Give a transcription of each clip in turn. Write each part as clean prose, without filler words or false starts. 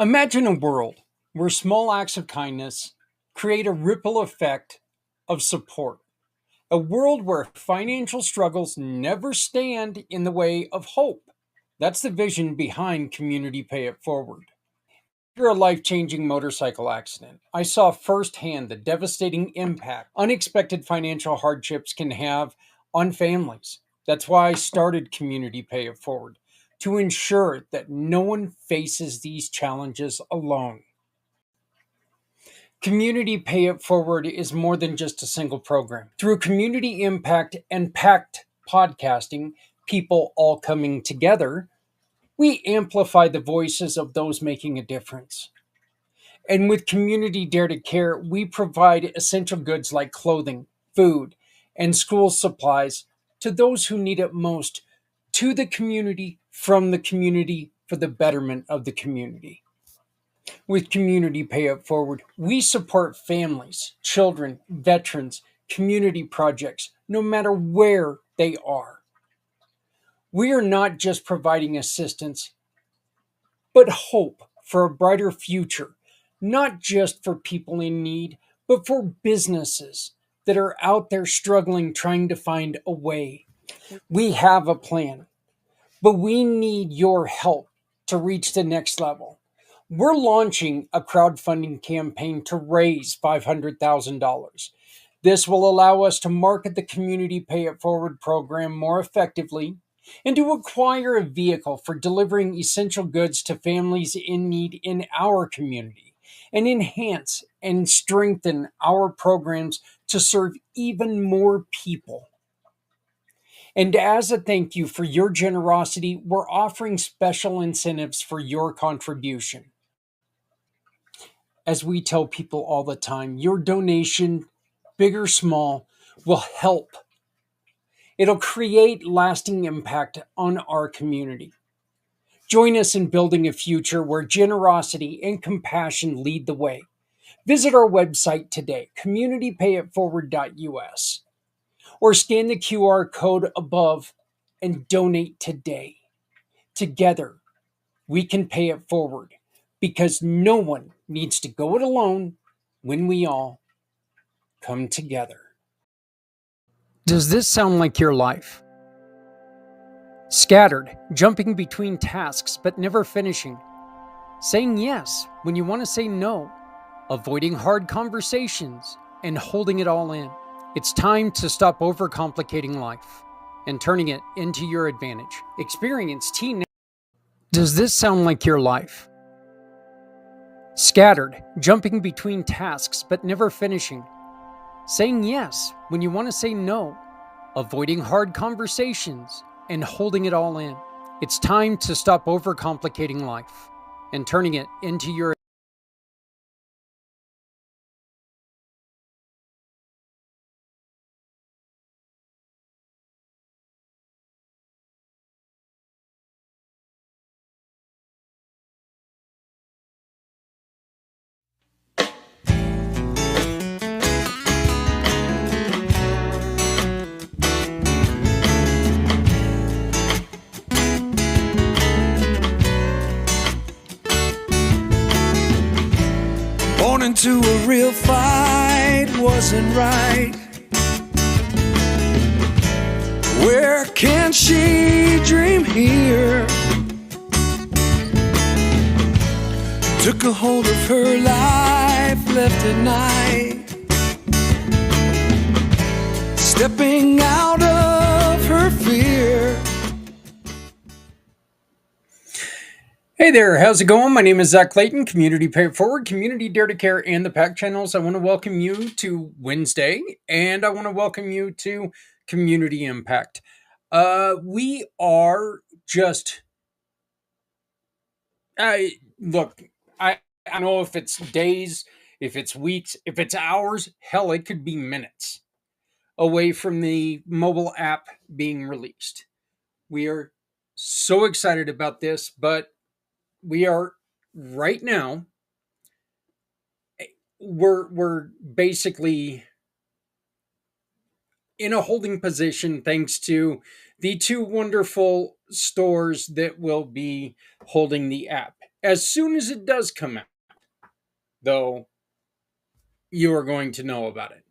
Imagine a world where small acts of kindness create a ripple effect of support. A world where financial struggles never stand in the way of hope. That's the vision behind Community Pay It Forward. After a life changing motorcycle accident, I saw firsthand the devastating impact unexpected financial hardships can have on families. That's why I started Community Pay It Forward, to ensure that no one faces these challenges alone. Community Pay It Forward is more than just a single program. Through community impact and packed podcasting, people all coming together, we amplify the voices of those making a difference. And with Community Dare to Care, we provide essential goods like clothing, food, and school supplies to those who need it most, to the community, from the community, for the betterment of the community. With Community Pay It Forward, we support families, children, veterans, community projects, no matter where they are. We are not just providing assistance, but hope for a brighter future, not just for people in need, but for businesses that are out there struggling, trying to find a way. We have a plan, but we need your help to reach the next level. We're launching a crowdfunding campaign to raise $500,000. This will allow us to market the Community Pay It Forward program more effectively and to acquire a vehicle for delivering essential goods to families in need in our community and enhance and strengthen our programs to serve even more people. And as a thank you for your generosity, we're offering special incentives for your contribution. As we tell people all the time, your donation, big or small, will help. It'll create lasting impact on our community. Join us in building a future where generosity and compassion lead the way. Visit our website today, communitypayitforward.us, or scan the QR code above and donate today. Together, we can pay it forward because no one needs to go it alone when we all come together. Does this sound like your life? Scattered, jumping between tasks but never finishing. Saying yes when you want to say no. Avoiding hard conversations and holding it all in. It's time to stop overcomplicating life and turning it into your advantage. Experience T. Does this sound like your life? Scattered, jumping between tasks but never finishing. Saying yes when you want to say no. Avoiding hard conversations and holding it all in. It's time to stop overcomplicating life and turning it into your. Born into a real fight wasn't right. Where can she dream here? Took a hold of her life, left at night, stepping out of her fear. Hey there, how's it going? My name is Zach Clayton, Community Pay It Forward, Community Dare to Care, and the PAC channels. I want to welcome you to Wednesday, and I want to welcome you to Community Impact. We are just, look, I don't know if it's days, if it's weeks, if it's hours, hell, it could be minutes away from the mobile app being released. We are so excited about this, but we are right now, we're basically in a holding position thanks to the two wonderful stores that will be holding the app. As soon as it does come out, though, you are going to know about it.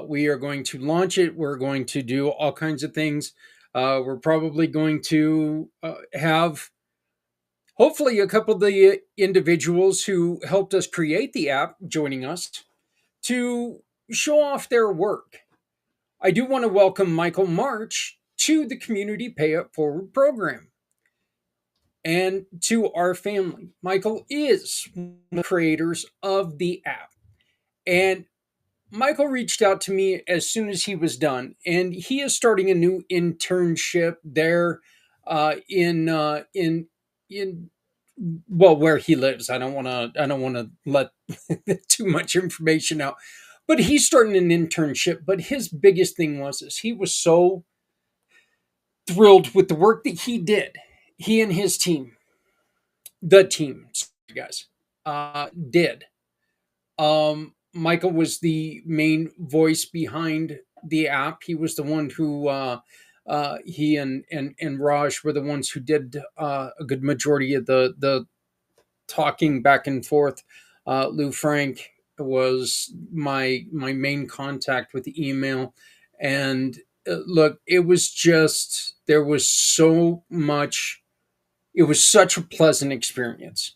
We are going to launch it. We're going to do all kinds of things. We're probably going to have, hopefully, a couple of the individuals who helped us create the app joining us to show off their work. I do want to welcome Michael March to the Community Pay It Forward program and to our family. Michael is one of the creators of the app. And Michael reached out to me as soon as he was done, and he is starting a new internship there in well, where he lives. I don't want to let too much information out, but he's starting an internship. But his biggest thing was this: he was so thrilled with the work that he did. He and his team, the team, guys, did. Michael was the main voice behind the app. He was the one who he and Raj were the ones who did a good majority of the talking back and forth. Lou Frank was my main contact with the email, and look, it was just there was so much. It was such a pleasant experience.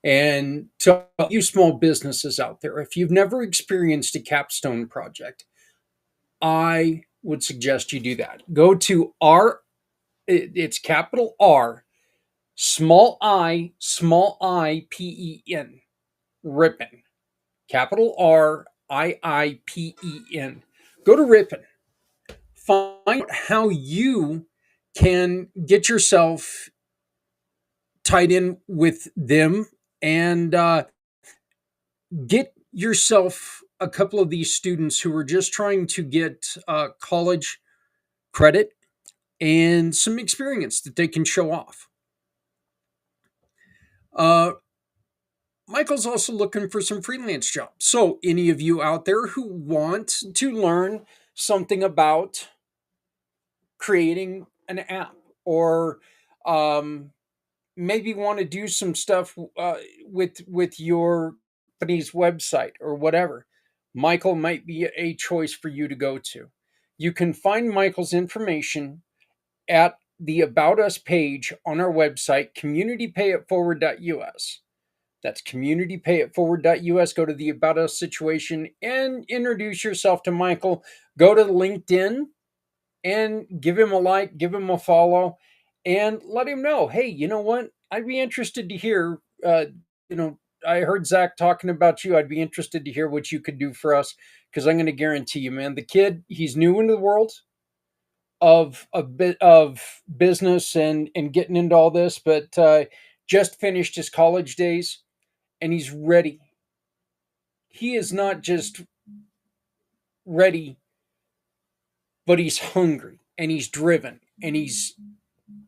And to all you small businesses out there, if you've never experienced a capstone project, I would suggest you do that. Go to it's capital R, small I, PEN, Rippin. Capital RIIPEN. Go to Rippin. Find out how you can get yourself tied in with them and get yourself a couple of these students who are just trying to get college credit and some experience that they can show off. Uh, Michael's also looking for some freelance jobs. So, any of you out there who want to learn something about creating an app or um, maybe want to do some stuff with your company's website or whatever, Michael might be a choice for you to go to. You can find Michael's information at the About Us page on our website, communitypayitforward.us. That's communitypayitforward.us. Go to the About Us situation and introduce yourself to Michael. Go to LinkedIn and give him a like, give him a follow, and let him know, hey, you know what? I'd be interested to hear, you know, I heard Zach talking about you. I'd be interested to hear what you could do for us because I'm going to guarantee you, man, the kid, he's new into the world of a bit of business and getting into all this, but just finished his college days and he's ready. He is not just ready, but he's hungry and he's driven and he's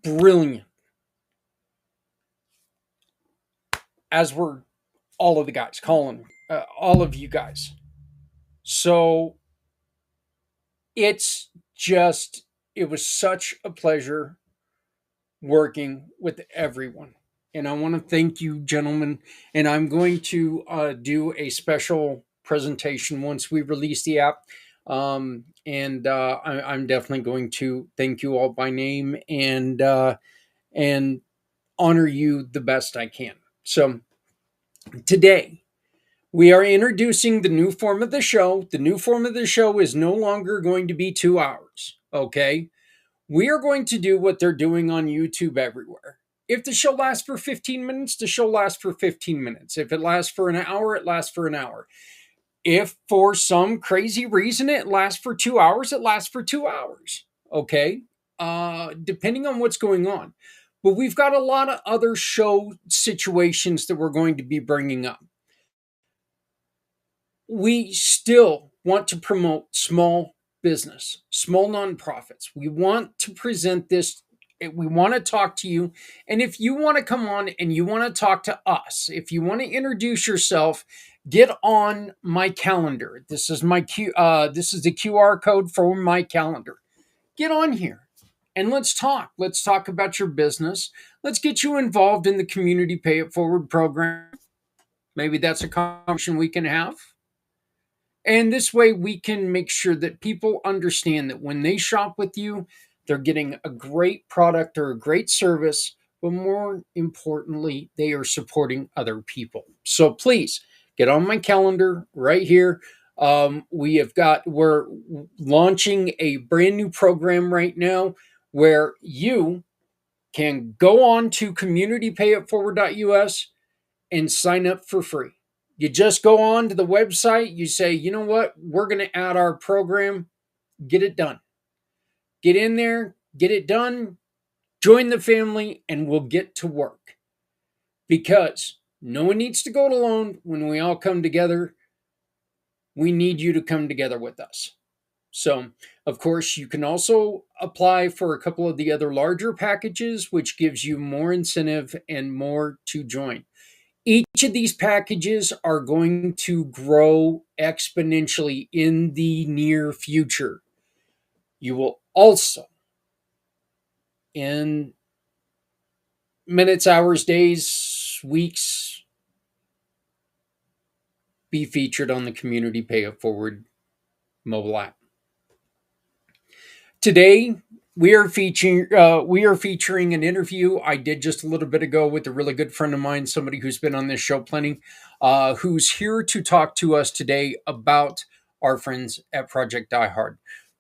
brilliant, as were all of the guys, Colin, all of you guys. So it's just, it was such a pleasure working with everyone. And I want to thank you, gentlemen. And I'm going to do a special presentation once we release the app. I'm definitely going to thank you all by name and honor you the best I can. So today, we are introducing the new form of the show. The new form of the show is no longer going to be 2 hours. Okay. We are going to do what they're doing on YouTube everywhere. If the show lasts for 15 minutes, the show lasts for 15 minutes. If it lasts for an hour, it lasts for an hour. If for some crazy reason it lasts for 2 hours, it lasts for 2 hours. Okay. Depending on what's going on. But we've got a lot of other show situations that we're going to be bringing up. We still want to promote small business, small nonprofits. We want to present this. We want to talk to you. And if you want to come on and you want to talk to us, if you want to introduce yourself, get on my calendar. This is the QR code for my calendar. Get on here. and let's talk. Let's talk about your business. Let's get you involved in the Community Pay It Forward program. Maybe that's a conversation we can have. And this way, we can make sure that people understand that when they shop with you, they're getting a great product or a great service, but more importantly, they are supporting other people. So please get on my calendar right here. We're launching a brand new program right now where you can go on to communitypayitforward.us and sign up for free. You just go on to the website, you say, you know what, we're going to add our program, get it done. Get in there, get it done, join the family, and we'll get to work. Because no one needs to go it alone. When we all come together, we need you to come together with us. So, of course, you can also apply for a couple of the other larger packages, which gives you more incentive and more to join. Each of these packages are going to grow exponentially in the near future. You will also, in minutes, hours, days, weeks, be featured on the Community Pay It Forward mobile app. Today, we are featuring an interview I did just a little bit ago with a really good friend of mine, somebody who's been on this show plenty, who's here to talk to us today about our friends at Project Die Hard.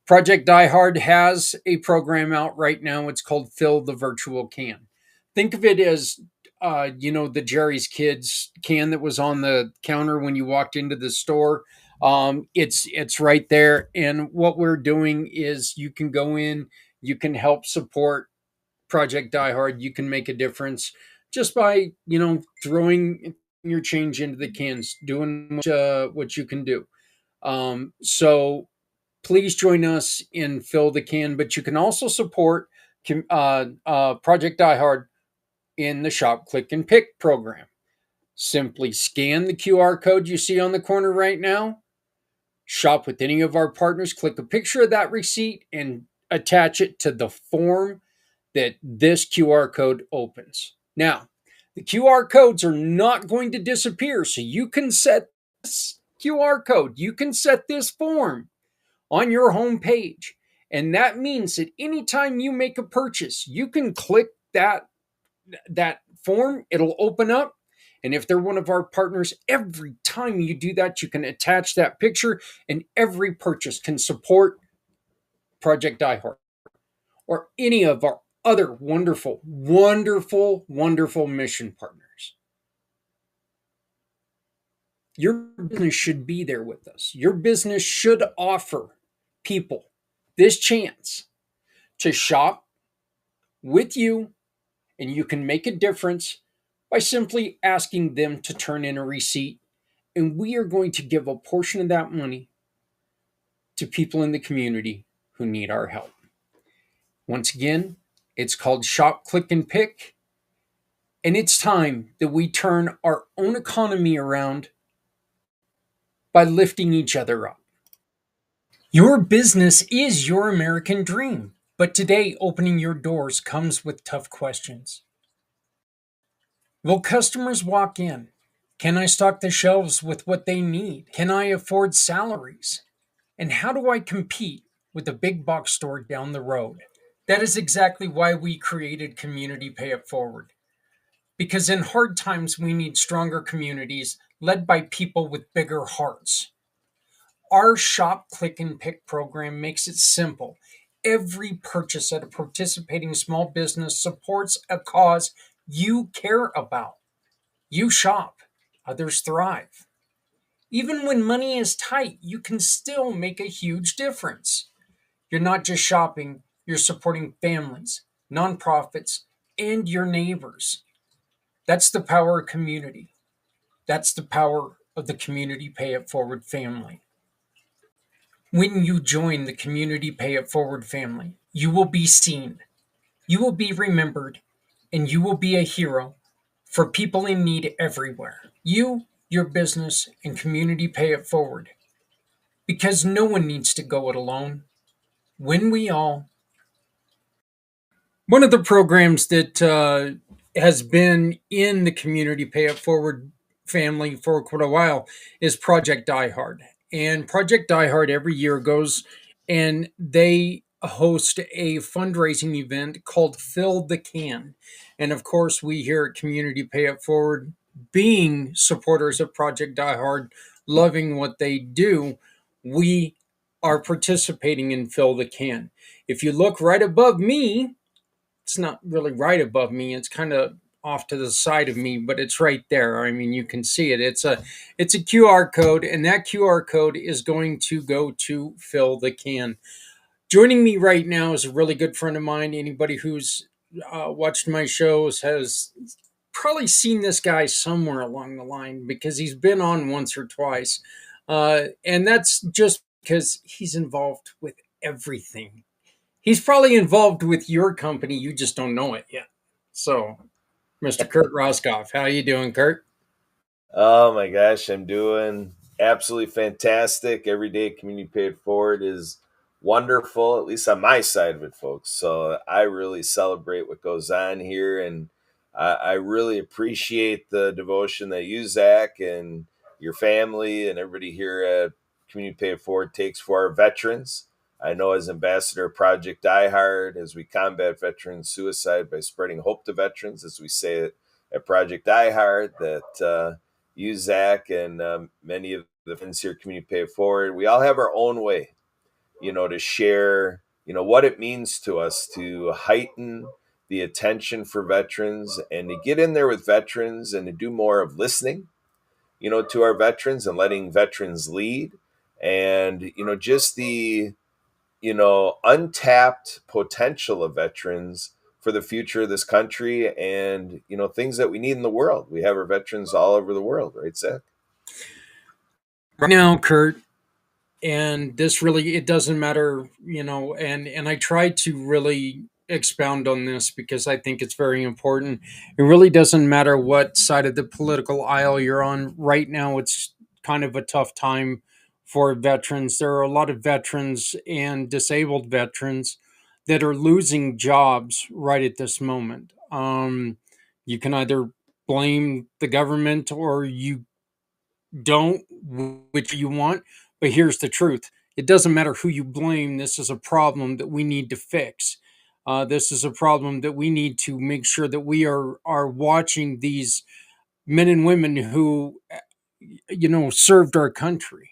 Project Die Hard has a program out right now. It's called Fill the Virtual Can. Think of it as the Jerry's Kids can that was on the counter when you walked into the store. It's right there, and what we're doing is you can go in, you can help support Project Die Hard. You can make a difference just by throwing your change into the cans, doing what you can do. So please join us in Fill the Can, but you can also support Project Die Hard in the Shop, Click, and Pick program. Simply scan the QR code you see on the corner right now, shop with any of our partners, click a picture of that receipt, and attach it to the form that this QR code opens. Now, the QR codes are not going to disappear, so you can set this QR code, you can set this form on your home page. And that means that anytime you make a purchase, you can click that form, it'll open up. And if they're one of our partners, every time you do that, you can attach that picture, and every purchase can support Project Die Hard or any of our other wonderful, wonderful, wonderful mission partners. Your business should be there with us. Your business should offer people this chance to shop with you, and you can make a difference by simply asking them to turn in a receipt. And we are going to give a portion of that money to people in the community who need our help. Once again, it's called Shop, Click, and Pick. And it's time that we turn our own economy around by lifting each other up. Your business is your American dream. But today, opening your doors comes with tough questions. Will customers walk in? Can I stock the shelves with what they need? Can I afford salaries? And how do I compete with a big box store down the road? That is exactly why we created Community Pay It Forward. Because in hard times, we need stronger communities led by people with bigger hearts. Our Shop, Click, and Pick program makes it simple. Every purchase at a participating small business supports a cause you care about. You shop, others thrive. Even when money is tight, you can still make a huge difference. You're not just shopping, you're supporting families, nonprofits, and your neighbors. That's the power of community. That's the power of the Community Pay It Forward family. When you join the Community Pay It Forward family, you will be seen, you will be remembered, and you will be a hero for people in need everywhere. You, your business, and Community Pay It Forward. Because no one needs to go it alone. When we all One of the programs that has been in the community pay it forward family for quite a while is Project Die Hard. And Project Die Hard every year goes and they host a fundraising event called Fill the Can. And of course, we here at Community Pay It Forward, being supporters of Project Die Hard, loving what they do, we are participating in Fill the Can. If you look right above me, it's not really right above me. It's kind of off to the side of me, but it's right there. I mean, you can see it. It's a QR code, and that QR code is going to go to Fill the Can. Joining me right now is a really good friend of mine. Anybody who's watched my shows has probably seen this guy somewhere along the line because he's been on once or twice, and that's just because he's involved with everything. He's probably involved with your company. You just don't know it yet. So, Mr. Kurt Roscoff, how you doing, Kurt? Oh my gosh, I'm doing absolutely fantastic. Every day community paid forward is wonderful, at least on my side of it, folks. So I really celebrate what goes on here, and I really appreciate the devotion that you, Zach, and your family and everybody here at Community Paid Forward takes for our veterans. I know as ambassador of Project Die Hard, as we combat veteran suicide by spreading hope to veterans, as we say it at Project Die Hard, that you, Zach, and many of the friends here, Community Pay It Forward, we all have our own way, to share, what it means to us to heighten the attention for veterans and to get in there with veterans and to do more of listening, to our veterans and letting veterans lead. And, just the, untapped potential of veterans for the future of this country and, things that we need in the world. We have our veterans all over the world, right, Zach? Right now, Kurt, and this really it doesn't matter, and I try to really expound on this because I think it's very important. It really doesn't matter what side of the political aisle you're on. Right now, it's kind of a tough time for veterans. There are a lot of veterans and disabled veterans that are losing jobs right at this moment. You can either blame the government or you don't, which you want. But here's the truth: it doesn't matter who you blame. This is a problem that we need to fix. This is a problem that we need to make sure that we are watching these men and women who, served our country.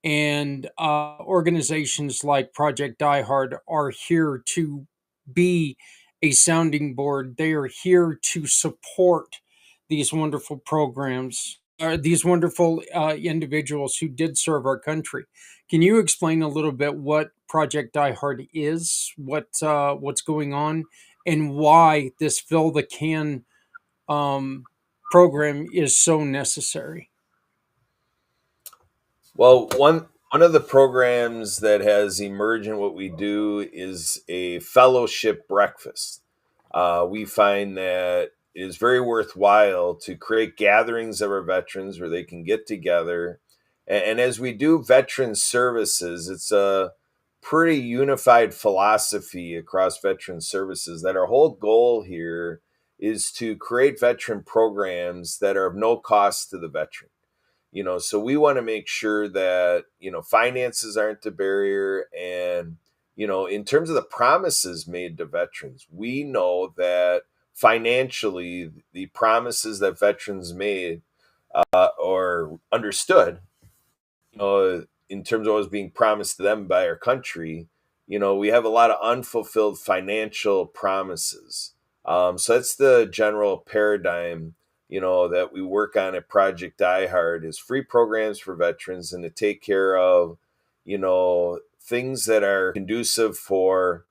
And organizations like Project Die Hard are here to be a sounding board. They are here to support these wonderful programs, these wonderful individuals who did serve our country. Can you explain a little bit what Project Die Hard is, what's going on, and why this Fill the Can um, program is so necessary? Well, one of the programs that has emerged in what we do is a fellowship breakfast. We find that it is very worthwhile to create gatherings of our veterans where they can get together. And as we do veteran services, it's a pretty unified philosophy across veteran services that our whole goal here is to create veteran programs that are of no cost to the veteran. So we want to make sure that finances aren't a barrier. And in terms of the promises made to veterans, we know that financially the promises that veterans made or understood, in terms of what was being promised to them by our country, we have a lot of unfulfilled financial promises. So that's the general paradigm, that we work on at Project Die Hard is free programs for veterans and to take care of, things that are conducive for,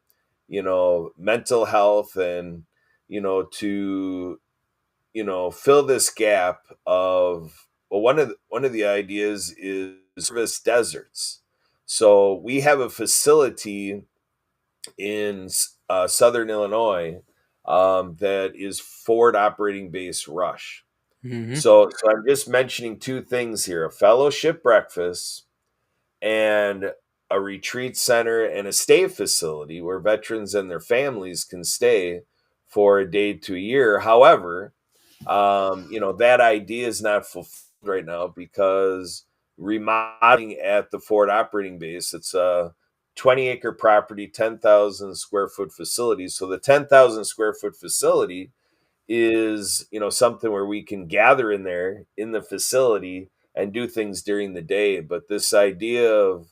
mental health and, to, fill this gap of, well, one of the ideas is service deserts. So we have a facility in southern Illinois that is Ford Operating Base Rush. Hmm. So I'm just mentioning two things here: a fellowship breakfast and a retreat center and a stay facility where veterans and their families can stay for a day to a year. However, that idea is not fulfilled right now because remodeling at the Ford operating base, it's a 20-acre property, 10,000 square foot facility. So the 10,000 square foot facility is, something where we can gather in there in the facility and do things during the day. But this idea of,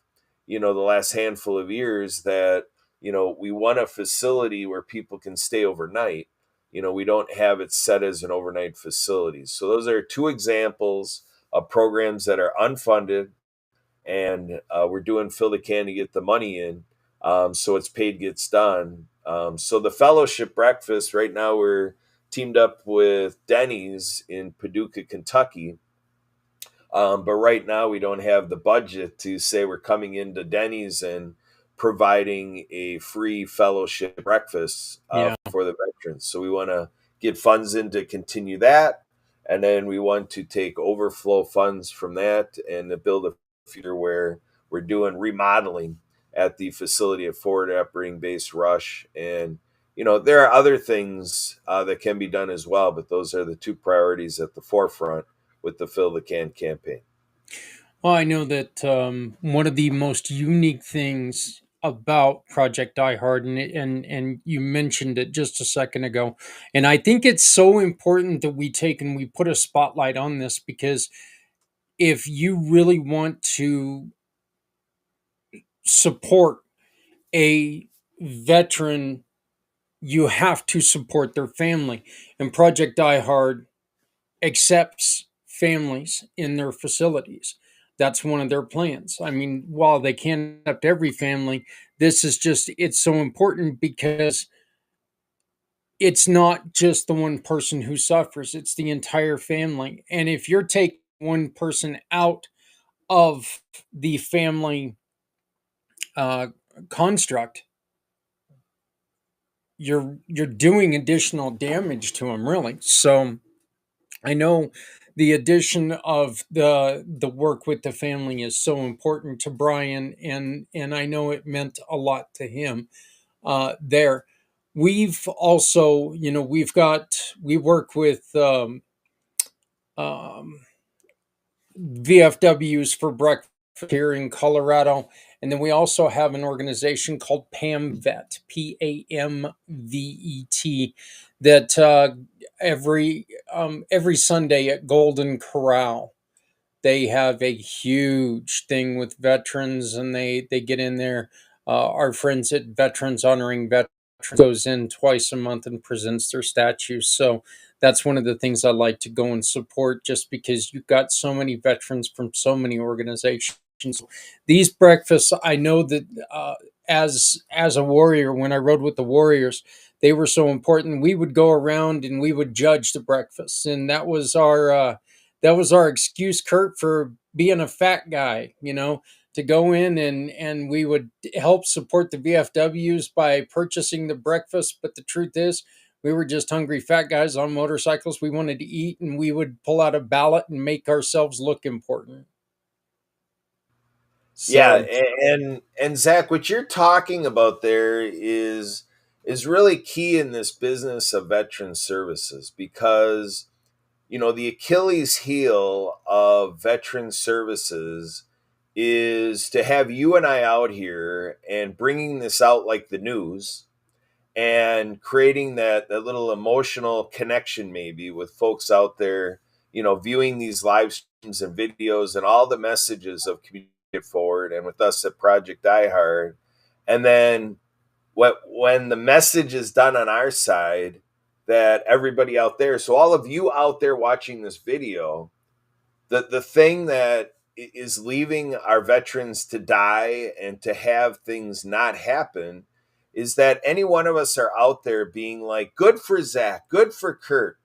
the last handful of years that, we want a facility where people can stay overnight. We don't have it set as an overnight facility. So those are two examples of programs that are unfunded, and we're doing fill the can to get the money in. So it's paid gets done. So the fellowship breakfast right now, we're teamed up with Denny's in Paducah, Kentucky. But right now we don't have the budget to say we're coming into Denny's and providing a free fellowship breakfast Yeah. for the veterans. So we want to get funds in to continue that. And then we want to take overflow funds from that and to build a future where we're doing remodeling at the facility at Forward Operating Base Rush. And, there are other things that can be done as well, but those are the two priorities at the forefront with the Fill the Can campaign. Well, I know that one of the most unique things about Project Die Hard, and you mentioned it just a second ago, and I think it's so important that we take and we put a spotlight on this, because if you really want to support a veteran, you have to support their family. And Project Die Hard accepts families in their facilities. That's one of their plans. I mean, while they can't accept every family, this is just, it's so important because it's not just the one person who suffers, it's the entire family. And if you're taking one person out of the family uh, construct, you're doing additional damage to them, really. So I know the addition of the work with the family is so important to Brian, and I know it meant a lot to him there. We've also, we work with um, VFWs for breakfast here in Colorado. And then we also have an organization called PAMVET, PAMVET, that every Sunday at Golden Corral, they have a huge thing with veterans, and they get in there. Our friends at Veterans Honoring Veterans goes in twice a month and presents their statues. So that's one of the things I like to go and support, just because you've got so many veterans from so many organizations. These breakfasts, I know that as a warrior, when I rode with the warriors, they were so important. We would go around and we would judge the breakfasts, and that was our excuse, Kurt, for being a fat guy, to go in, and we would help support the VFWs by purchasing the breakfast. But the truth is, we were just hungry fat guys on motorcycles. We wanted to eat, and we would pull out a ballot and make ourselves look important. Yeah, So, and Zach, what you're talking about there is really key in this business of veteran services, because the Achilles heel of veteran services is to have you and I out here and bringing this out like the news, and creating that little emotional connection maybe with folks out there, viewing these live streams and videos and all the messages of community forward and with us at Project Die Hard. And then when the message is done on our side, that everybody out there, so all of you out there watching this video, the thing that is leaving our veterans to die and to have things not happen is that any one of us are out there being like, good for Zach, good for Kurt,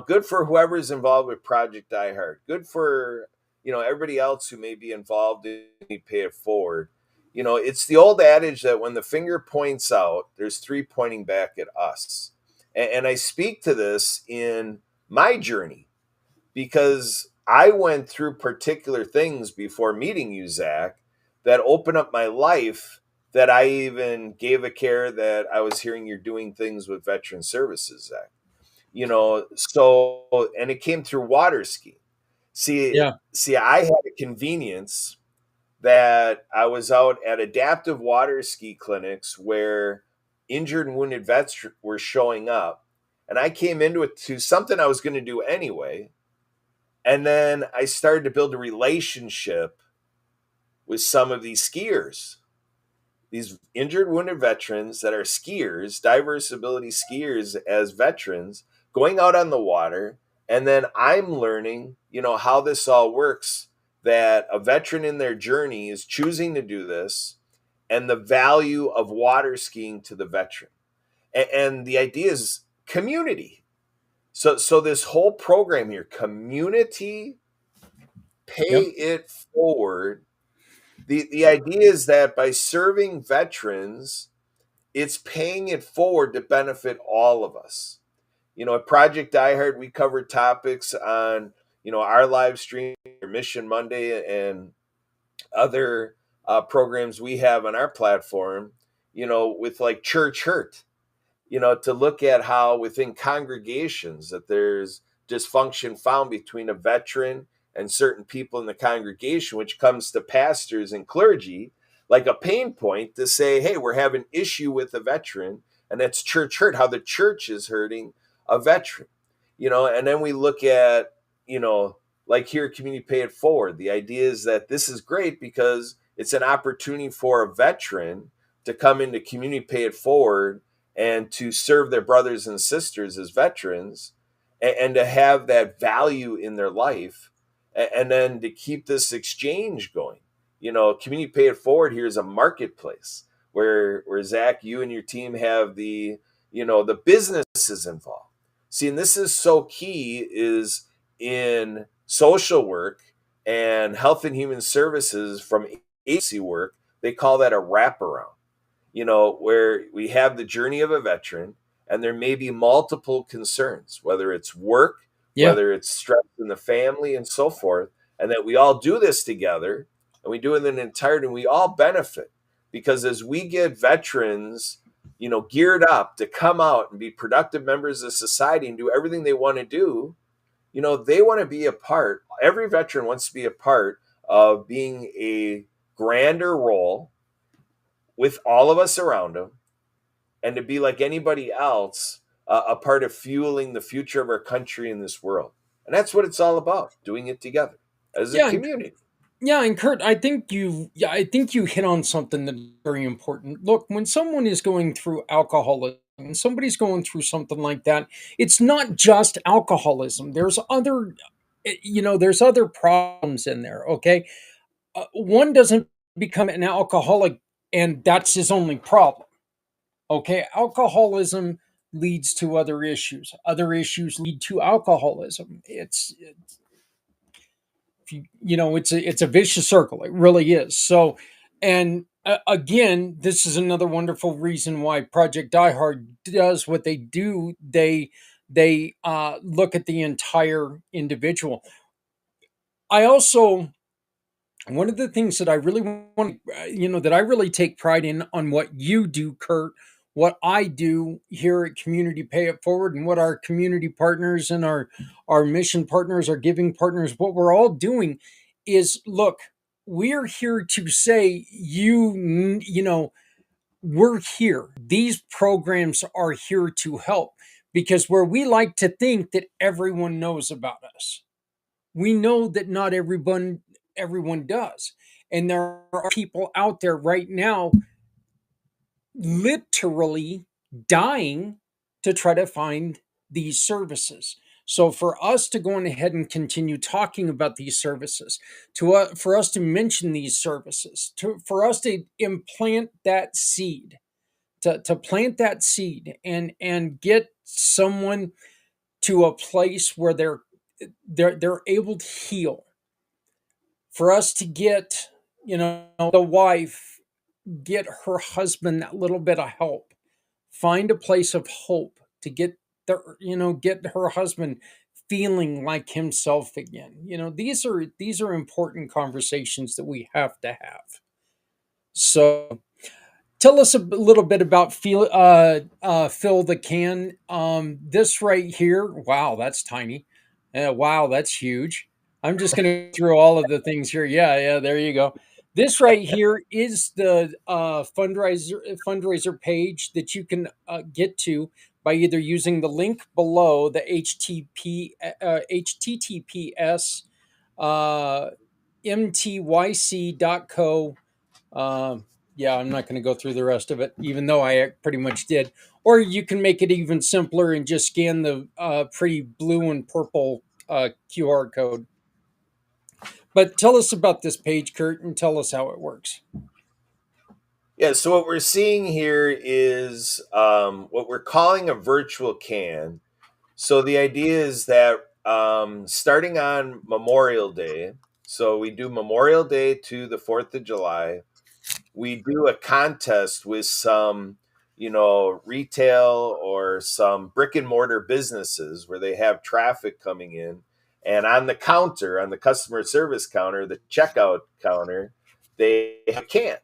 good for whoever's involved with Project Die Hard, good for, everybody else who may be involved in Pay It Forward. It's the old adage that when the finger points out, there's three pointing back at us. And I speak to this in my journey because I went through particular things before meeting you, Zach, that open up my life, that I even gave a care that I was hearing you're doing things with veteran services, Zach. So and it came through water ski. See, Yeah. see, I had a convenience that I was out at adaptive water ski clinics where injured and wounded vets were showing up. And I came into it to something I was going to do anyway. And then I started to build a relationship with some of these skiers, these injured, wounded veterans that are skiers, diverse ability skiers as veterans, going out on the water. And then I'm learning, how this all works, that a veteran in their journey is choosing to do this, and the value of water skiing to the veteran. And the idea is community. So this whole program here, community, pay Yep. it forward. The idea is that by serving veterans, it's paying it forward to benefit all of us. At Project Diehard, we cover topics on, our live stream, Mission Monday, and other programs we have on our platform, with like church hurt, to look at how within congregations that there's dysfunction found between a veteran and certain people in the congregation, which comes to pastors and clergy like a pain point to say, hey, we're having issue with a veteran, and that's church hurt, how the church is hurting a veteran. And then we look at, like here, community pay it forward. The idea is that this is great because it's an opportunity for a veteran to come into community pay it forward and to serve their brothers and sisters as veterans, and to have that value in their life, and then to keep this exchange going. Community pay it forward here is a marketplace where Zach, you and your team have the businesses involved. See, and this is so key, is in social work and health and human services from agency work, they call that a wraparound, where we have the journey of a veteran, and there may be multiple concerns, whether it's work, Yeah. whether it's stress in the family, and so forth, and that we all do this together, and we do it in entirety, and we all benefit. Because as we get veterans, geared up to come out and be productive members of society and do everything they want to do, they want to be a part. Every veteran wants to be a part of being a grander role with all of us around them, and to be like anybody else, a part of fueling the future of our country in this world. And that's what it's all about, doing it together as a Yeah. community. Yeah, and Kurt, I think you hit on something that's very important. Look, when someone is going through alcoholism, when somebody's going through something like that, it's not just alcoholism. There's other, there's other problems in there. Okay, one doesn't become an alcoholic, and that's his only problem. Okay, alcoholism leads to other issues. Other issues lead to alcoholism. It's a vicious circle. It really is. So, and again, this is another wonderful reason why Project Diehard does what they do. They look at the entire individual. I also, one of the things that I really want, that I really take pride in on what you do, Kurt, what I do here at Community Pay It Forward, and what our community partners and our mission partners, our giving partners, what we're all doing is, look, we're here to say, we're here. These programs are here to help, because where we like to think that everyone knows about us, we know that not everyone does. And there are people out there right now literally dying to try to find these services. So for us to go on ahead and continue talking about these services, for us to mention these services, for us to implant that seed, to plant that seed, and get someone to a place where they're able to heal, for us to get, the wife, get her husband that little bit of help, find a place of hope to get her husband feeling like himself again. These are important conversations that we have to have. So tell us a little bit about fill the can. This right here, wow, that's tiny. Wow, that's huge. I'm just going to go through all of the things here. Yeah, yeah, there you go. This right here is the fundraiser page that you can get to by either using the link below, the HTTPS uh, mtyc.co. Yeah, I'm not going to go through the rest of it, even though I pretty much did. Or you can make it even simpler and just scan the pretty blue and purple QR code. But tell us about this page, Kurt, and tell us how it works. Yeah, so what we're seeing here is what we're calling a virtual can. So the idea is that starting on Memorial Day, so we do Memorial Day to the 4th of July, we do a contest with some, retail or some brick and mortar businesses where they have traffic coming in. And on the counter, on the customer service counter, the checkout counter, they have a can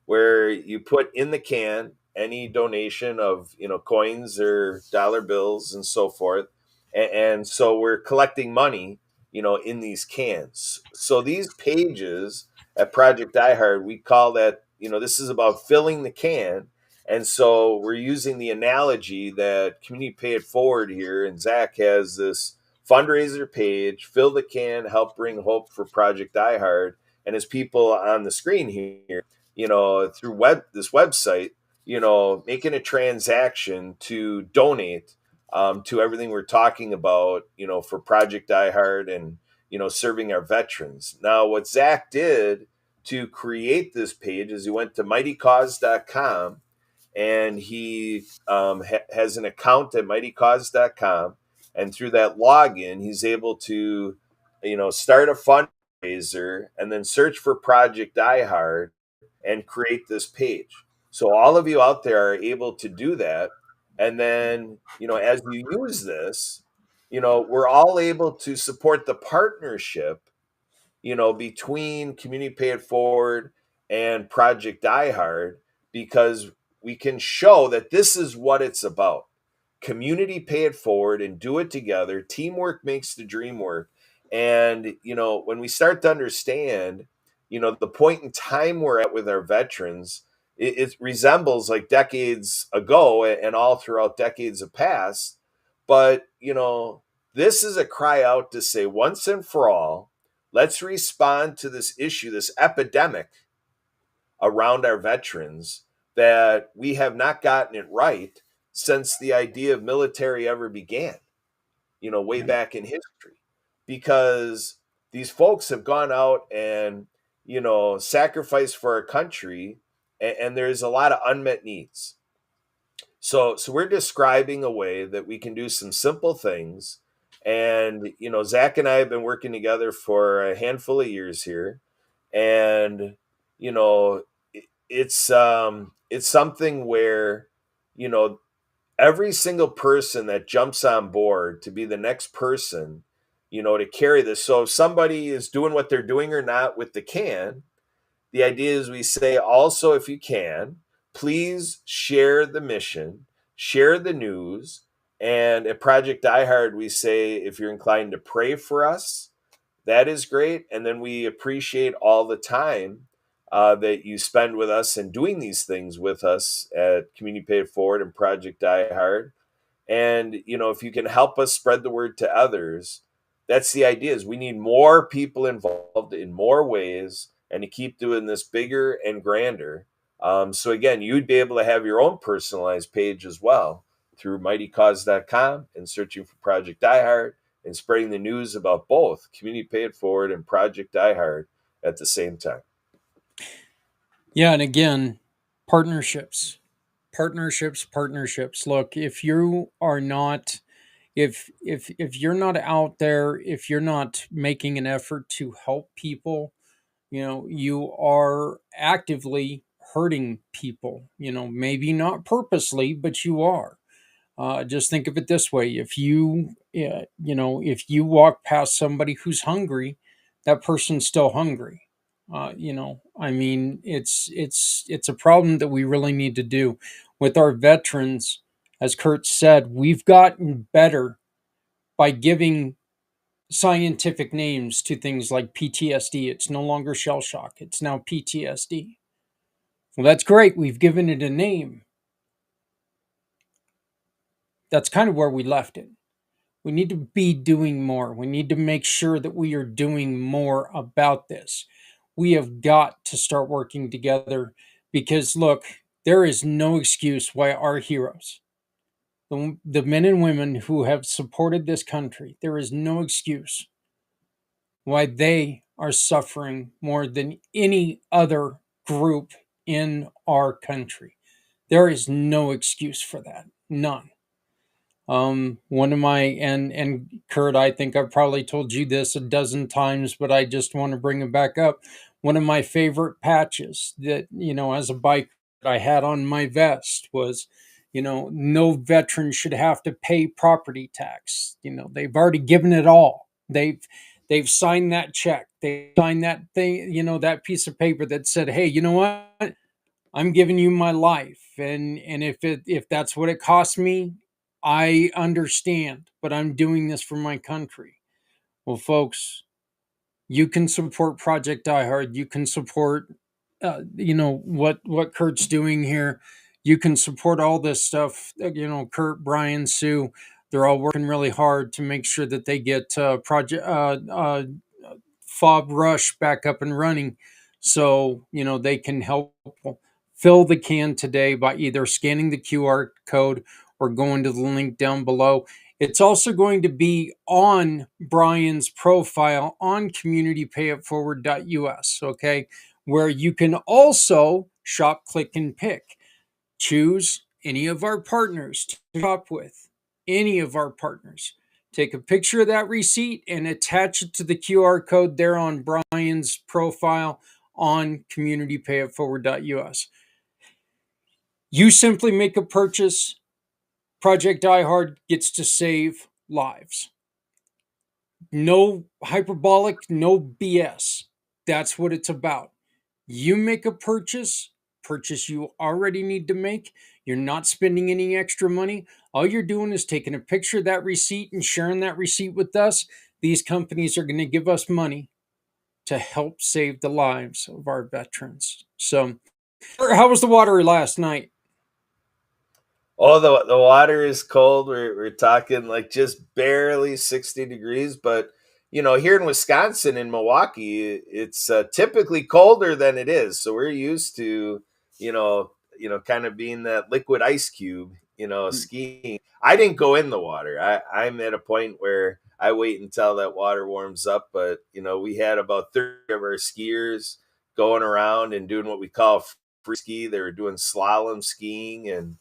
where you put in the can any donation of, coins or dollar bills and so forth. And so we're collecting money, in these cans. So these pages at Project iHeart, we call that, this is about filling the can. And so we're using the analogy that Community Pay It Forward here, and Zach has this fundraiser page, fill the can, help bring hope for Project iHeart. And as people on the screen here, through this website, making a transaction to donate to everything we're talking about, for Project iHeart and, serving our veterans. Now, what Zach did to create this page is he went to mightycause.com and he has an account at mightycause.com. And through that login, he's able to, start a fundraiser and then search for Project iHeart and create this page. So all of you out there are able to do that. And then, as you use this, we're all able to support the partnership, between Community Pay It Forward and Project iHeart because we can show that this is what it's about. Community pay it forward and do it together. Teamwork makes the dream work. And, when we start to understand, the point in time we're at with our veterans, it resembles like decades ago and all throughout decades of past. But, this is a cry out to say once and for all, let's respond to this issue, this epidemic around our veterans that we have not gotten it right since the idea of military ever began, way Right. back in history. Because these folks have gone out and, sacrificed for our country, and there's a lot of unmet needs. So we're describing a way that we can do some simple things. And, Zach and I have been working together for a handful of years here. And, you know, it's something where, you know, every single person that jumps on board to be the next person, to carry this. So if somebody is doing what they're doing or not with the can, the idea is we say also, if you can, please share the mission, share the news. And at Project iHeart, we say, if you're inclined to pray for us, that is great. And then we appreciate all the time that you spend with us and doing these things with us at Community Pay It Forward and Project iHeart. And, if you can help us spread the word to others, that's the idea is we need more people involved in more ways and to keep doing this bigger and grander. So again, you'd be able to have your own personalized page as well through mightycause.com and searching for Project iHeart and spreading the news about both Community Pay It Forward and Project iHeart at the same time. Yeah, and again, partnerships, partnerships. Look, if you are not, if you're not out there, if you're not making an effort to help people, you are actively hurting people. Maybe not purposely, but you are. Just think of it this way: if you walk past somebody who's hungry, that person's still hungry. I mean, it's a problem that we really need to do with our veterans. As Kurt said, we've gotten better by giving scientific names to things like PTSD. It's no longer shell shock, it's now PTSD. Well, that's great. We've given it a name. That's kind of where we left it. We need to be doing more. We need to make sure that we are doing more about this. We have got to start working together because, look, there is no excuse why our heroes, the men and women who have supported this country, there is no excuse why they are suffering more than any other group in our country. There is no excuse for that. None. One of my and Kurt, I think I've probably told you this a dozen times, but I just want to bring it back up. One of my favorite patches that, as a biker that I had on my vest was, no veteran should have to pay property tax. They've already given it all. They've signed that check. They signed that thing, that piece of paper that said, hey, you know what? I'm giving you my life, and if that's what it costs me, I understand, but I'm doing this for my country. Well, folks, you can support Project Die Hard. You can support, what Kurt's doing here. You can support all this stuff. Kurt, Brian, Sue, they're all working really hard to make sure that they get Project Fob Rush back up and running, so they can help fill the can today by either scanning the QR code or going to the link down below. It's also going to be on Brian's profile on communitypayitforward.us, okay, where you can also shop, click, and pick. Choose any of our partners to shop with, any of our partners. Take a picture of that receipt and attach it to the QR code there on Brian's profile on communitypayitforward.us. You simply make a purchase. Project Die Hard gets to save lives. No hyperbolic, no BS. That's what it's about. You make a purchase you already need to make. You're not spending any extra money. All you're doing is taking a picture of that receipt and sharing that receipt with us. These companies are going to give us money to help save the lives of our veterans. So, how was the water last night? Oh, the water is cold. We're talking like just barely 60 degrees, but here in Wisconsin, in Milwaukee, it's typically colder than it is. So we're used to, kind of being that liquid ice cube, skiing. I didn't go in the water. I'm at a point where I wait until that water warms up. But we had about 30 of our skiers going around and doing what we call free ski. They were doing slalom skiing and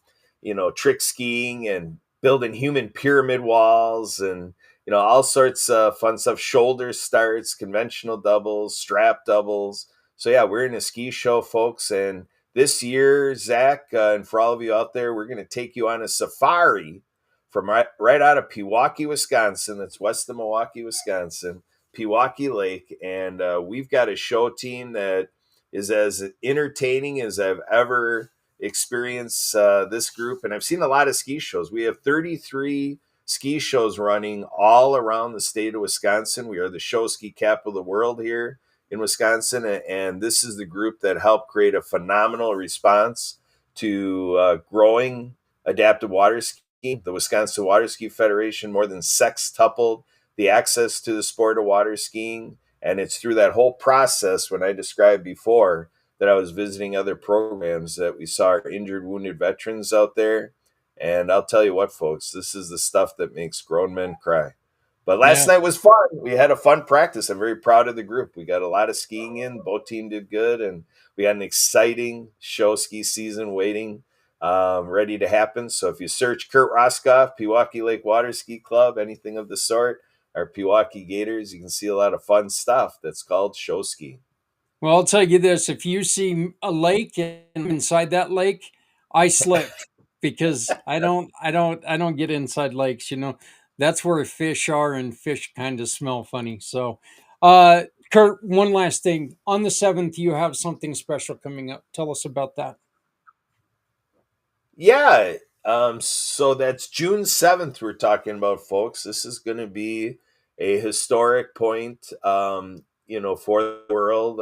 trick skiing and building human pyramid walls and, all sorts of fun stuff, shoulder starts, conventional doubles, strap doubles. So, yeah, we're in a ski show, folks. And this year, Zach, and for all of you out there, we're going to take you on a safari from right out of Pewaukee, Wisconsin. That's west of Milwaukee, Wisconsin, Pewaukee Lake. And we've got a show team that is as entertaining as I've ever experience this group, and I've seen a lot of ski shows. We have 33 ski shows running all around the state of Wisconsin. We are the show ski capital of the world here in Wisconsin, and this is the group that helped create a phenomenal response to growing adaptive water skiing. The Wisconsin Water Ski Federation more than sextupled the access to the sport of water skiing, and it's through that whole process when I described before that I was visiting other programs that we saw our injured, wounded veterans out there. And I'll tell you what, folks, this is the stuff that makes grown men cry. But last Yeah. night was fun. We had a fun practice. I'm very proud of the group. We got a lot of skiing in. Both team did good. And we had an exciting show ski season waiting, ready to happen. So if you search Kurt Roskoff, Pewaukee Lake Water Ski Club, anything of the sort, or Pewaukee Gators, you can see a lot of fun stuff that's called show ski. Well, I'll tell you this: if you see a lake and inside that lake, I slipped because I don't get inside lakes. That's where fish are, and fish kind of smell funny. So, Kurt, one last thing. On the 7th, you have something special coming up. Tell us about that. Yeah. So that's June 7th we're talking about, folks. This is going to be a historic point, for the world.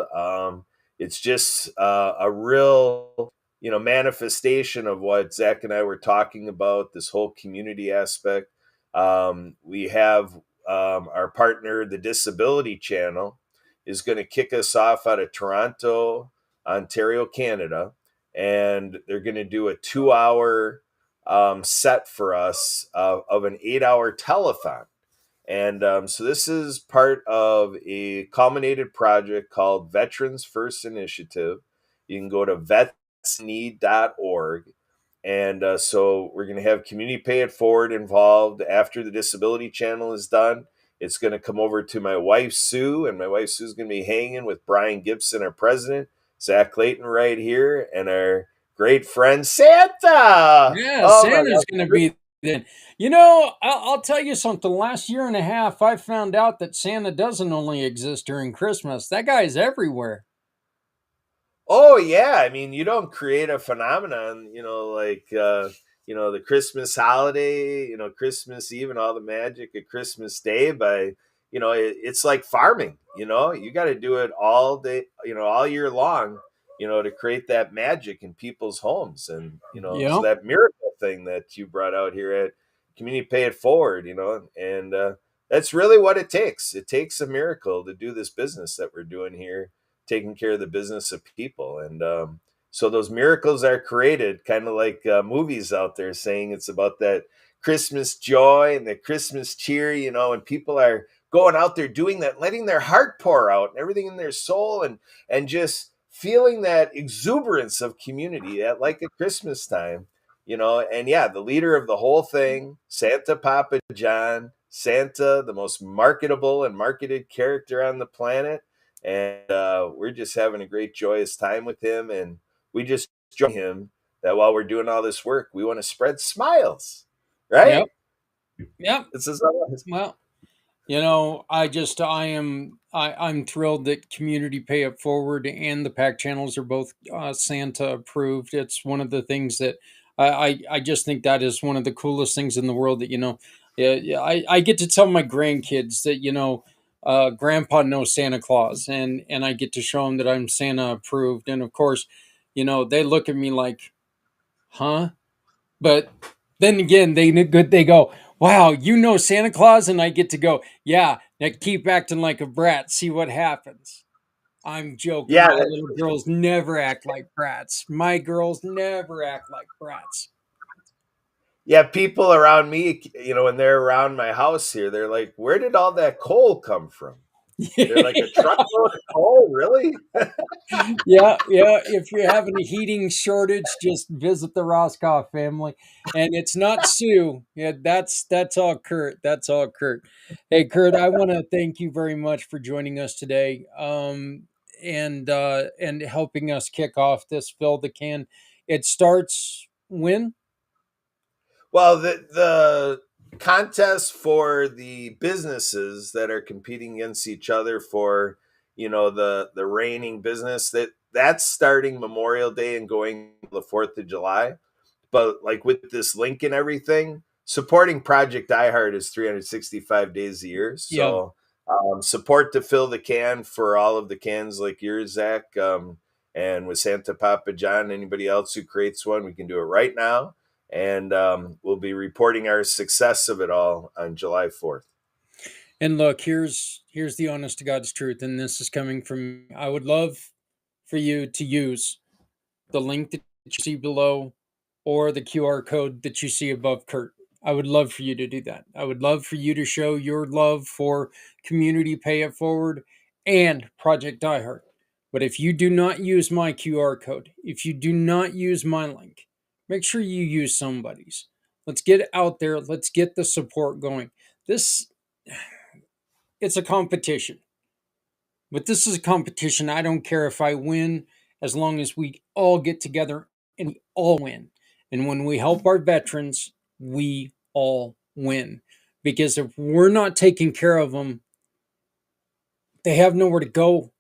It's just a real, manifestation of what Zach and I were talking about, this whole community aspect. We have our partner, the Disability Channel, is going to kick us off out of Toronto, Ontario, Canada, and they're going to do a 2 hour set for us of an 8 hour telethon. And so this is part of a culminated project called Veterans First Initiative. You can go to vetsneed.org. And so we're going to have Community Pay It Forward involved after the Disability Channel is done. It's going to come over to my wife, Sue, and my wife, Sue, is going to be hanging with Brian Gibson, our president, Zach Clayton right here, and our great friend, Santa. Yeah, Oh, my Santa's going to God. be then. I'll tell you something. Last year and a half, I found out that Santa doesn't only exist during Christmas. That guy's everywhere. Oh yeah, I mean, you don't create a phenomenon, the Christmas holiday, Christmas Eve and all the magic of Christmas Day by, it's like farming, you got to do it all day, all year long, to create that magic in people's homes. And, so Yep. that miracle thing that you brought out here at Community Pay It Forward, and that's really what it takes. It takes a miracle to do this business that we're doing here, taking care of the business of people. And so those miracles are created, kind of like movies out there saying it's about that Christmas joy and the Christmas cheer, and people are going out there doing that, letting their heart pour out and everything in their soul, and just feeling that exuberance of community at like a Christmas time, and yeah, the leader of the whole thing, Santa Papa John, Santa, the most marketable and marketed character on the planet. And we're just having a great, joyous time with him. And we just join him that while we're doing all this work, we want to spread smiles, right? Yep. Yep. This is all. Well, I'm thrilled that Community Pay It Forward and the Pack channels are both Santa approved. It's one of the things that I just think that is one of the coolest things in the world. That yeah, yeah, I get to tell my grandkids that Grandpa knows Santa Claus, and I get to show them that I'm Santa approved. And of course, they look at me like, huh? But then again, they go, "Wow, you know Santa Claus," and I get to go, "Yeah, now keep acting like a brat. See what happens." I'm joking. Yeah, My little girls never act like brats. My girls never act like brats. yeah. People around me, when they're around my house here, they're like, "Where did all that coal come from?" They're like, "A truckload of coal, really?" Yeah, yeah. If you're having a heating shortage, just visit the Roscoff family, and it's not Sue. Yeah, that's all Kurt. That's all Kurt. Hey, Kurt, I want to thank you very much for joining us today, and helping us kick off this fill the can. It starts when? Well, the contest for the businesses that are competing against each other for, the reigning business, that's starting Memorial Day and going the 4th of July. But like with this link and everything, supporting Project iHeart is 365 days a year. Yeah. So support to fill the can for all of the cans like yours, Zach. And with Santa Papa John, anybody else who creates one, we can do it right now. And we'll be reporting our success of it all on July 4th. And look, here's the honest to God's truth, and this is coming from me. I would love for you to use the link that you see below or the QR code that you see above Kurt. I would love for you to do that. I would love for you to show your love for Community Pay It Forward and Project iHeart. But if you do not use my QR code, if you do not use my link, make sure you use somebody's. Let's get out there. Let's get the support going. This it's a competition. But this is a competition. I don't care if I win, as long as we all get together and we all win. And when we help our veterans, we all win. Because if we're not taking care of them, They have nowhere to go.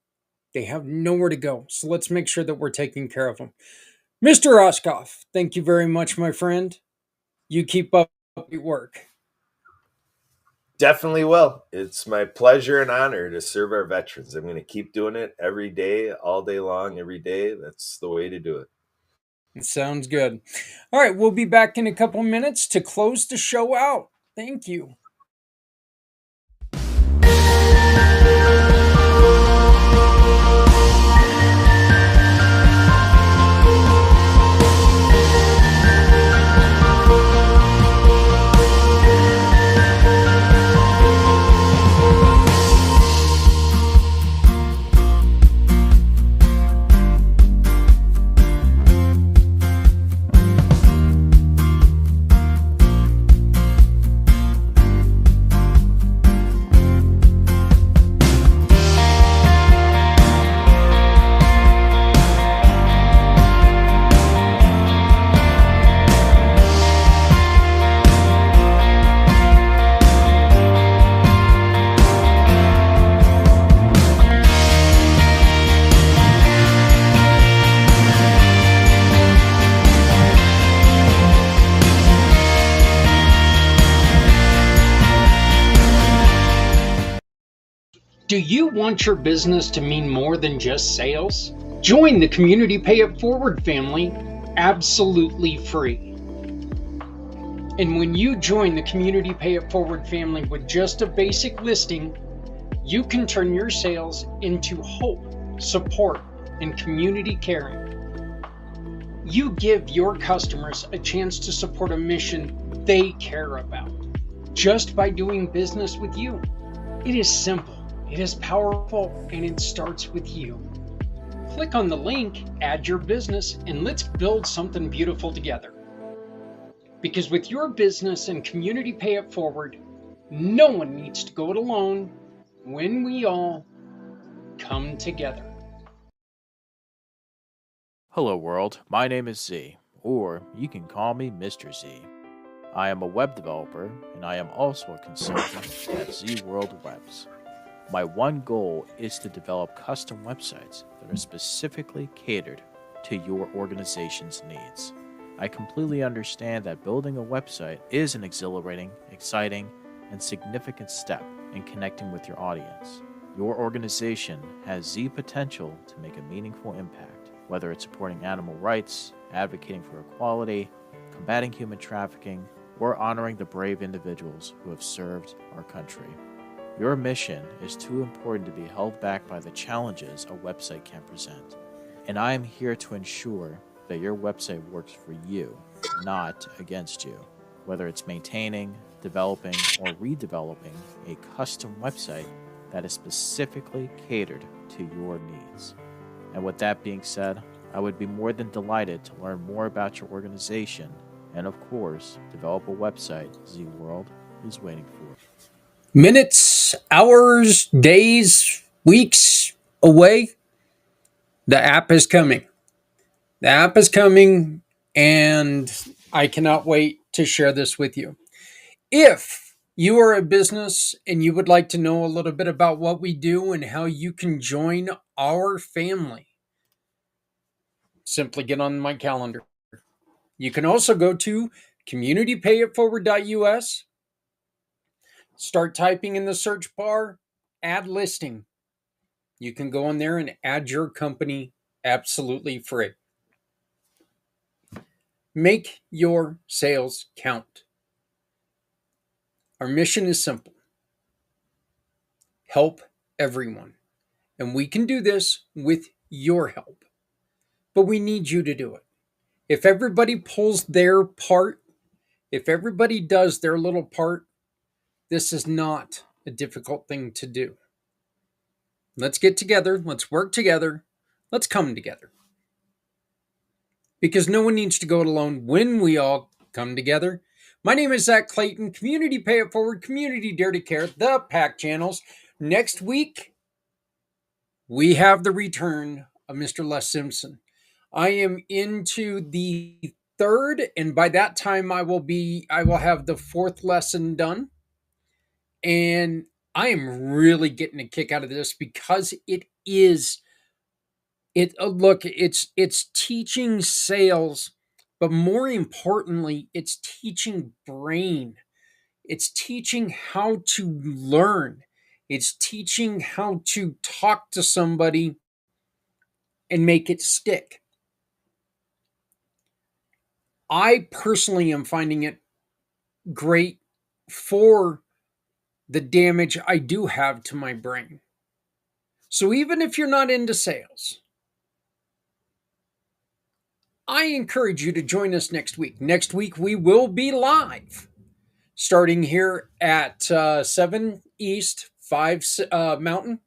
They have nowhere to go. So let's make sure that we're taking care of them. Mr. Oshkoff, thank you very much, my friend. You keep up your work. Definitely will. It's my pleasure and honor to serve our veterans. I'm going to keep doing it every day, all day long, every day. That's the way to do it. It sounds good. All right, we'll be back in a couple minutes to close the show out. Thank you. Do you want your business to mean more than just sales? Join the Community Pay It Forward family absolutely free. And when you join the Community Pay It Forward family with just a basic listing, you can turn your sales into hope, support, and community caring. You give your customers a chance to support a mission they care about just by doing business with you. It is simple, it is powerful, and it starts with you. Click on the link, add your business, and let's build something beautiful together. Because with your business and Community Pay It Forward, no one needs to go it alone when we all come together. Hello world, my name is Z, or you can call me Mr. Z. I am a web developer, and I am also a consultant at Z World Webs. My one goal is to develop custom websites that are specifically catered to your organization's needs. I completely understand that building a website is an exhilarating, exciting, and significant step in connecting with your audience. Your organization has the potential to make a meaningful impact, whether it's supporting animal rights, advocating for equality, combating human trafficking, or honoring the brave individuals who have served our country. Your mission is too important to be held back by the challenges a website can present, and I am here to ensure that your website works for you, not against you. Whether it's maintaining, developing, or redeveloping a custom website that is specifically catered to your needs. And with that being said, I would be more than delighted to learn more about your organization and, of course, develop a website Z World is waiting for. Minutes, hours, days, weeks away, the app is coming. The app is coming, and I cannot wait to share this with you. If you are a business and you would like to know a little bit about what we do and how you can join our family, simply get on my calendar. You can also go to communitypayitforward.us, start typing in the search bar, add listing. You can go in there and add your company absolutely free. Make your sales count. Our mission is simple: help everyone. And we can do this with your help. But we need you to do it. If everybody pulls their part, if everybody does their little part, this is not a difficult thing to do. Let's get together. Let's work together. Let's come together. Because no one needs to go it alone when we all come together. My name is Zach Clayton, Community Pay It Forward, Community Dare to Care, the PAC channels. Next week, we have the return of Mr. Les Simpson. I am into the third, and by that time I will have the fourth lesson done. And I am really getting a kick out of this because it's teaching sales, but more importantly, it's teaching brain. It's teaching how to learn. It's teaching how to talk to somebody and make it stick. I personally am finding it great for the damage I do have to my brain. So even if you're not into sales, I encourage you to join us next week. Next week, we will be live starting here at 7 East, 5 Mountain.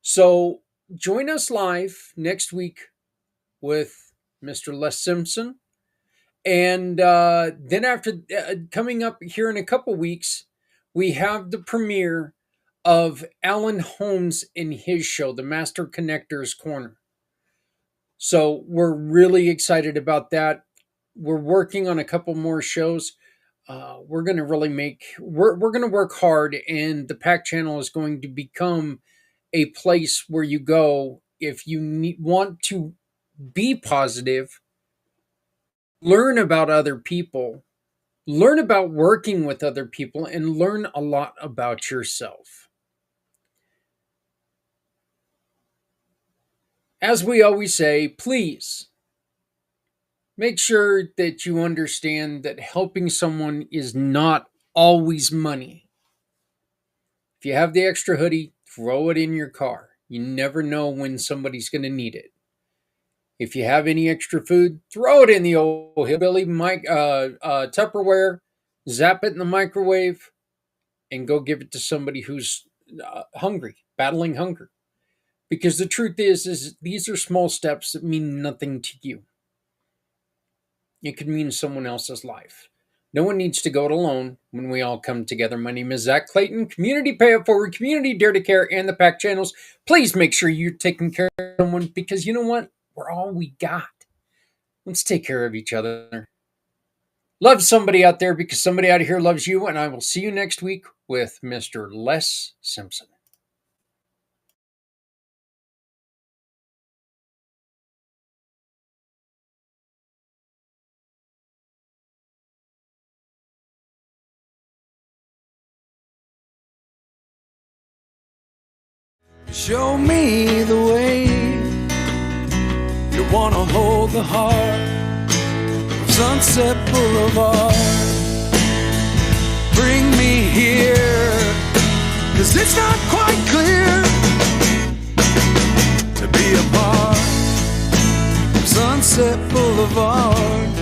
So join us live next week with Mr. Les Simpson. And then after coming up here in a couple weeks, we have the premiere of Alan Holmes in his show, The Master Connector's Corner. So we're really excited about that. We're working on a couple more shows. We're going to really we're going to work hard, and the PAC channel is going to become a place where you go if you want to be positive, learn about other people, learn about working with other people, and learn a lot about yourself. As we always say, please make sure that you understand that helping someone is not always money. If you have the extra hoodie, throw it in your car. You never know when somebody's going to need it. If you have any extra food, throw it in the old hillbilly Tupperware, zap it in the microwave, and go give it to somebody who's hungry, battling hunger. Because the truth is these are small steps that mean nothing to you. It could mean someone else's life. No one needs to go it alone when we all come together. My name is Zach Clayton, Community Pay It Forward, Community Dare to Care, and the PAC channels. Please make sure you're taking care of someone, because you know what? We're all we got. Let's take care of each other. Love somebody out there, because somebody out here loves you, and I will see you next week with Mr. Les Simpson. Show me the way you wanna hold the heart of Sunset Boulevard. Bring me here, 'cause it's not quite clear to be a part of Sunset Boulevard.